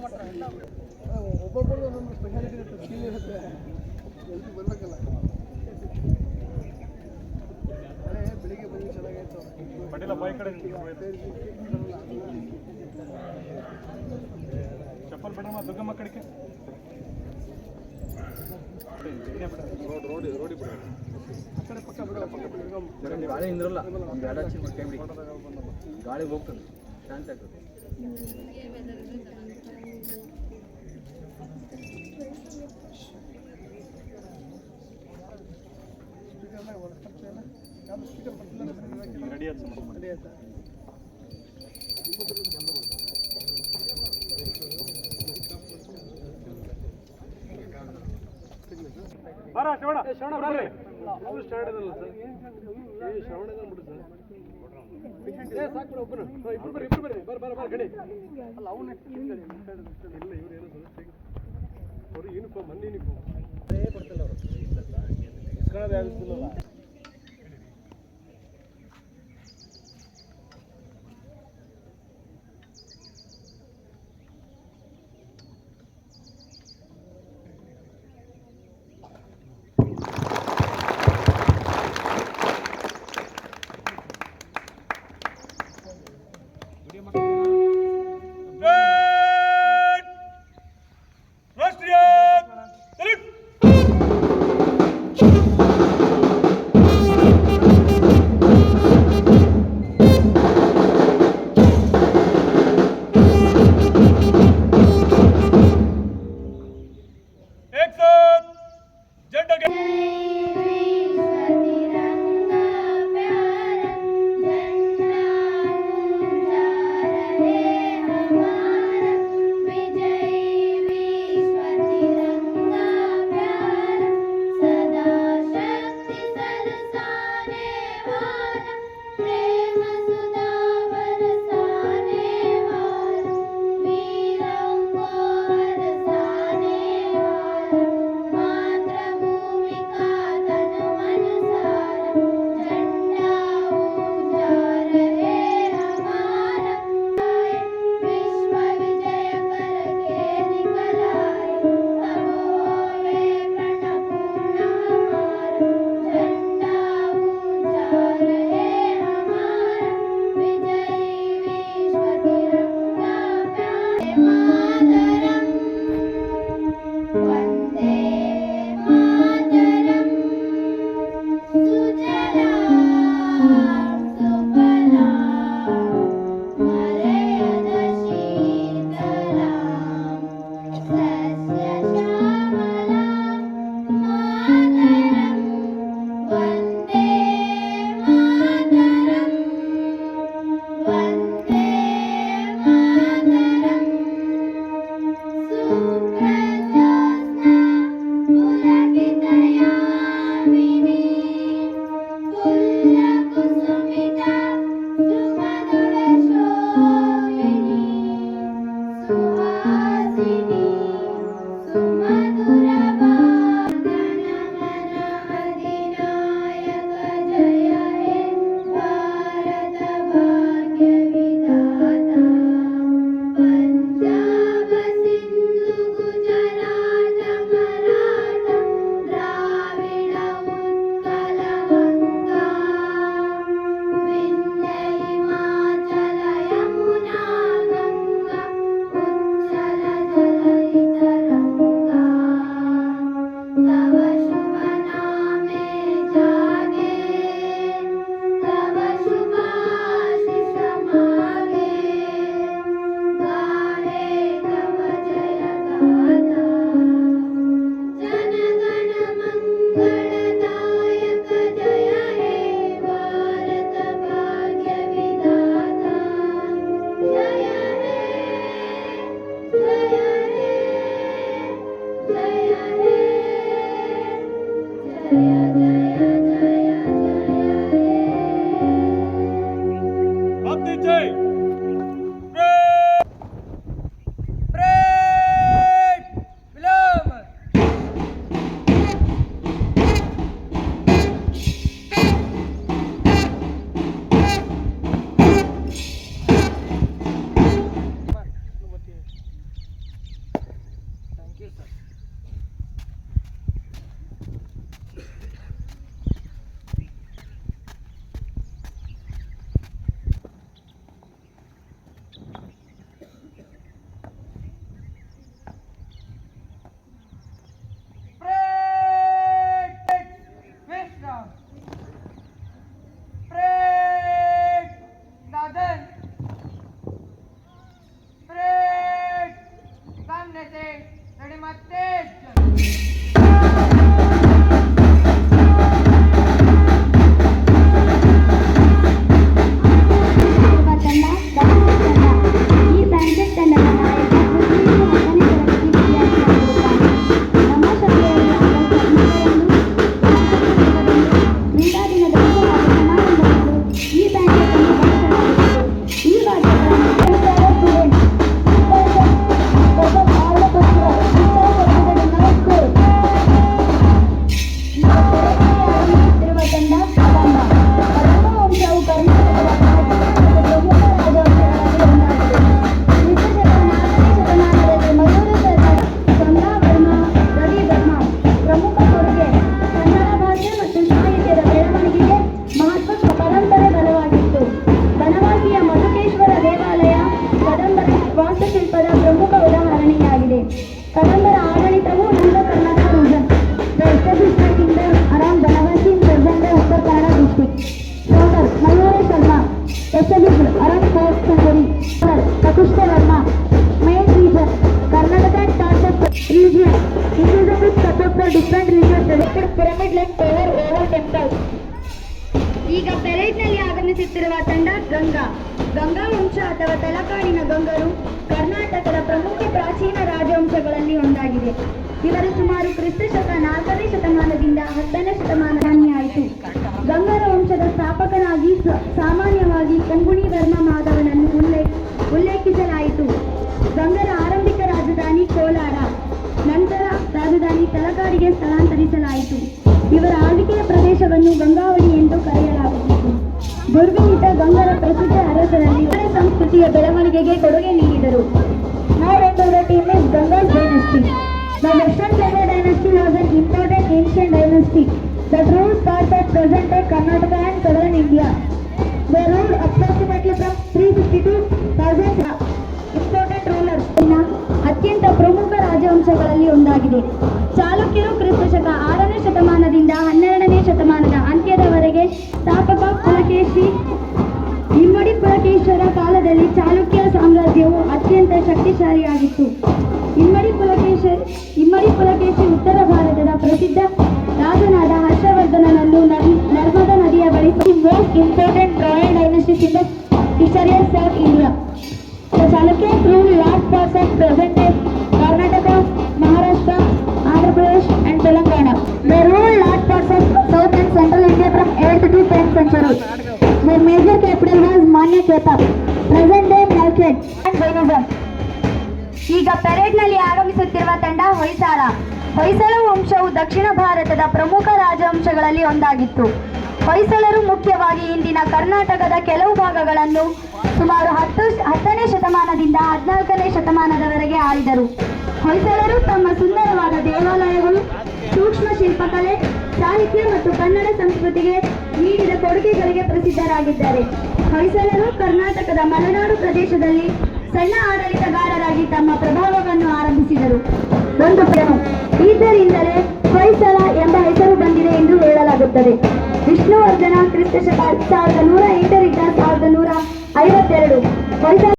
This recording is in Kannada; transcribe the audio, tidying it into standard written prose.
ಮಾಡಲಾಗಿದೆ. ಒಬ್ಬೊಬ್ಬರು ಒಂದೊಂದು ಸ್ಪೆಷಾಲಿಟಿ ಇರುತ್ತೆ, ಸ್ಕಿಲ್ ಇರುತ್ತೆ, ಜಲ್ದಿ ಬರ್ಬೇಕಲ್ಲ. ಬೆಳಿಗ್ಗೆ ಬಂದು ಚೆನ್ನಾಗಾಯ್ತು. ಚಪ್ಪಲ್ ಬಿಡಮ್ಮ ದುರ್ಗಮ್ಮ ಕಡೆಗೆ ರೋಡಿ ಬಿಡ ಆ ಕಡೆ ಪಕ್ಕ ಬಿಡ, ಪಕ್ಕ ಬಿಡ. ಗಾಳಿ ಇಂದ್ರಲ್ಲ, ಒಂದು ಎರಡು ಹಚ್ಚಿ ಕೈ ಬಿಡಿ, ಗಾಳಿ ಹೋಗ್ತದೆ, ಶಾಂತ ಆಗ್ತದೆ. ರೆಡಿ ಆಯ್ತು. ಬರ ಶ್ರವಣ ಬರ್ರಿ. ಅವ್ರು ಸ್ಟಾರ್ಟ್ ಇದಲ್ಲ ಸರ್, ಶ್ರವಣ ಇದೆ ಬಿಡು ಸರ್. ಸಾಕು ಬಿಡು, ಒಬ್ಬರು ಇಬ್ರು ಬರ್ರಿ ಬರ ಗಡಿ ಅಲ್ಲ. ಅವ್ನು ಇಲ್ಲ, ಇವ್ರು ಏನೋ ಸಮಸ್ಯೆ ಅವರು ಯೂನಿಫಾರ್ಮ್ ಮೊನ್ನೆ ಯೂನಿಫಾರ್ಮ್ ಬರ್ತಿಲ್ಲ ಅವರು ಇಸ್ಕೊಳ್ಳೋದು ಯಾವ್ದಿಲ್ಲ. specialist around 4th century. Prakushta Verma, main region, Karnataka and parts of region. Hinduism is support for different religious traditions, pyramid like tower over temples. ಈಗ ಪೆರೇಡ್ನಲ್ಲಿ ಆಗಮಿಸುತ್ತಿರುವ ತಂಡ ಗಂಗಾ. ಗಂಗಾ ವಂಶ ಅಥವಾ ತಲಕಾಡಿನ ಗಂಗರು ಕರ್ನಾಟಕದ ಪ್ರಮುಖ ಪ್ರಾಚೀನ ರಾಜವಂಶಗಳಲ್ಲಿ ಒಂದಾಗಿದೆ. ಇವರು ಸುಮಾರು ಕ್ರಿಸ್ತಶಕ 4ನೇ ಶತಮಾನದಿಂದ 10ನೇ ಶತಮಾನವಾಯಿತು. ಗಂಗರ ವಂಶದ ಸ್ಥಾಪಕನಾಗಿ ಸಾಮಾನ್ಯವಾಗಿ ಕೊಂಗುಣಿ ವರ್ಮ ಮಾಧವನನ್ನು ಉಲ್ಲೇಖಿಸಲಾಯಿತು. ಗಂಗರ ಆರಂಭಿಕ ರಾಜಧಾನಿ ಕೋಲಾರ, ನಂತರ ರಾಜಧಾನಿ ತಲಕಾಡಿಗೆ ಸ್ಥಳಾಂತರಿಸಲಾಯಿತು. ಇವರ ಆಳ್ವಿಕೆಯ ಪ್ರದೇಶವನ್ನು ಗಂಗಾವಳಿ ಎಂದು ಕರೆಯಲಾಗುತ್ತಿತ್ತು. ದುರ್ವಿನಿತ ಗಂಗರ ಪ್ರಸಿದ್ಧ ಅರಸರಲ್ಲಿ ಸಂಸ್ಕೃತಿಯ ಬೆಳವಣಿಗೆಗೆ ಕೊಡುಗೆ ನೀಡಿದರು. Now into the team is Ganga's dynasty. The Western Ganga dynasty was an important ancient dynasty that ruled parts of present-day Karnataka and southern India. They ruled approximately from 350 to 1000. Important rulers ಅತ್ಯಂತ ಪ್ರಮುಖ ರಾಜವಂಶಗಳಲ್ಲಿ ಒಂದಾಗಿದೆ. ಚಾಲುಕ್ಯರು ಕ್ರಿಸ್ತಶಕ 6ನೇ ಶತಮಾನದಿಂದ 12ನೇ ಶತಮಾನದ ಅಂತ್ಯದವರೆಗೆ ಸ್ಥಾಪಕ ಪುಲಕೇಶಿ ಇಮ್ಮಡಿ ಪುಲಕೇಶಿಯವರ ಕಾಲದಲ್ಲಿ ಚಾಲುಕ್ಯ ಸಾಮ್ರಾಜ್ಯವು ಅತ್ಯಂತ ಶಕ್ತಿಶಾಲಿಯಾಗಿತ್ತು. ಇಮ್ಮಡಿ ಪುಲಕೇಶಿ ಉತ್ತರ ಭಾರತದ ಪ್ರಸಿದ್ಧ ರಾಜನಾದ ಹರ್ಷವರ್ಧನನನ್ನು ನರ್ಮದಾ ನದಿಯ ಬಳಿ most important royal dynasties in the history of south India. The Chalukyans ruled large parts of present-day Karnataka, Maharashtra, Andhra Pradesh and Telangana. They ruled large parts of south and central India from 8th to 10th century. Their major capital was Manyaketa, present-day Nalkhed and Jainism. ಈಗ ಪೆರೇಡ್ನಲ್ಲಿ ಆಗಮಿಸುತ್ತಿರುವ ತಂಡ ಹೊಯ್ಸಾಳ. ಹೊಯ್ಸಳ ವಂಶವು ದಕ್ಷಿಣ ಭಾರತದ ಪ್ರಮುಖ ರಾಜವಂಶಗಳಲ್ಲಿ ಒಂದಾಗಿತ್ತು. ಹೊಯ್ಸಳರು ಮುಖ್ಯವಾಗಿ ಇಂದಿನ ಕರ್ನಾಟಕದ ಕೆಲವು ಭಾಗಗಳನ್ನು ಸುಮಾರು 10ನೇ ಶತಮಾನದಿಂದ 14ನೇ ಶತಮಾನದವರೆಗೆ ಆಳಿದರು. ಹೊಯ್ಸಳರು ತಮ್ಮ ಸುಂದರವಾದ ದೇವಾಲಯಗಳು, ಸೂಕ್ಷ್ಮ ಶಿಲ್ಪಕಲೆ, ಸಾಹಿತ್ಯ ಮತ್ತು ಕನ್ನಡ ಸಂಸ್ಕೃತಿಗೆ ನೀಡಿದ ಕೊಡುಗೆಗಳಿಗೆ ಪ್ರಸಿದ್ಧರಾಗಿದ್ದಾರೆ. ಹೊಯ್ಸಳರು ಕರ್ನಾಟಕದ ಮಲೆನಾಡು ಪ್ರದೇಶದಲ್ಲಿ ಸಣ್ಣ ಆಡಳಿತಗಾರರಾಗಿ ತಮ್ಮ ಪ್ರಭಾವವನ್ನು ಆರಂಭಿಸಿದರು. ಒಂದು ಇದರಿಂದಲೇ ಹೊಯ್ಸಳ ಎಂಬ ಹೆಸರು ಬಂದಿದೆ ಎಂದು ಹೇಳಲಾಗುತ್ತದೆ. ವಿಷ್ಣುವರ್ಧನ ಕ್ರಿಸ್ತಶಕ 1108 ರಿಂದ 1152. ಹೊಯ್ಸಳ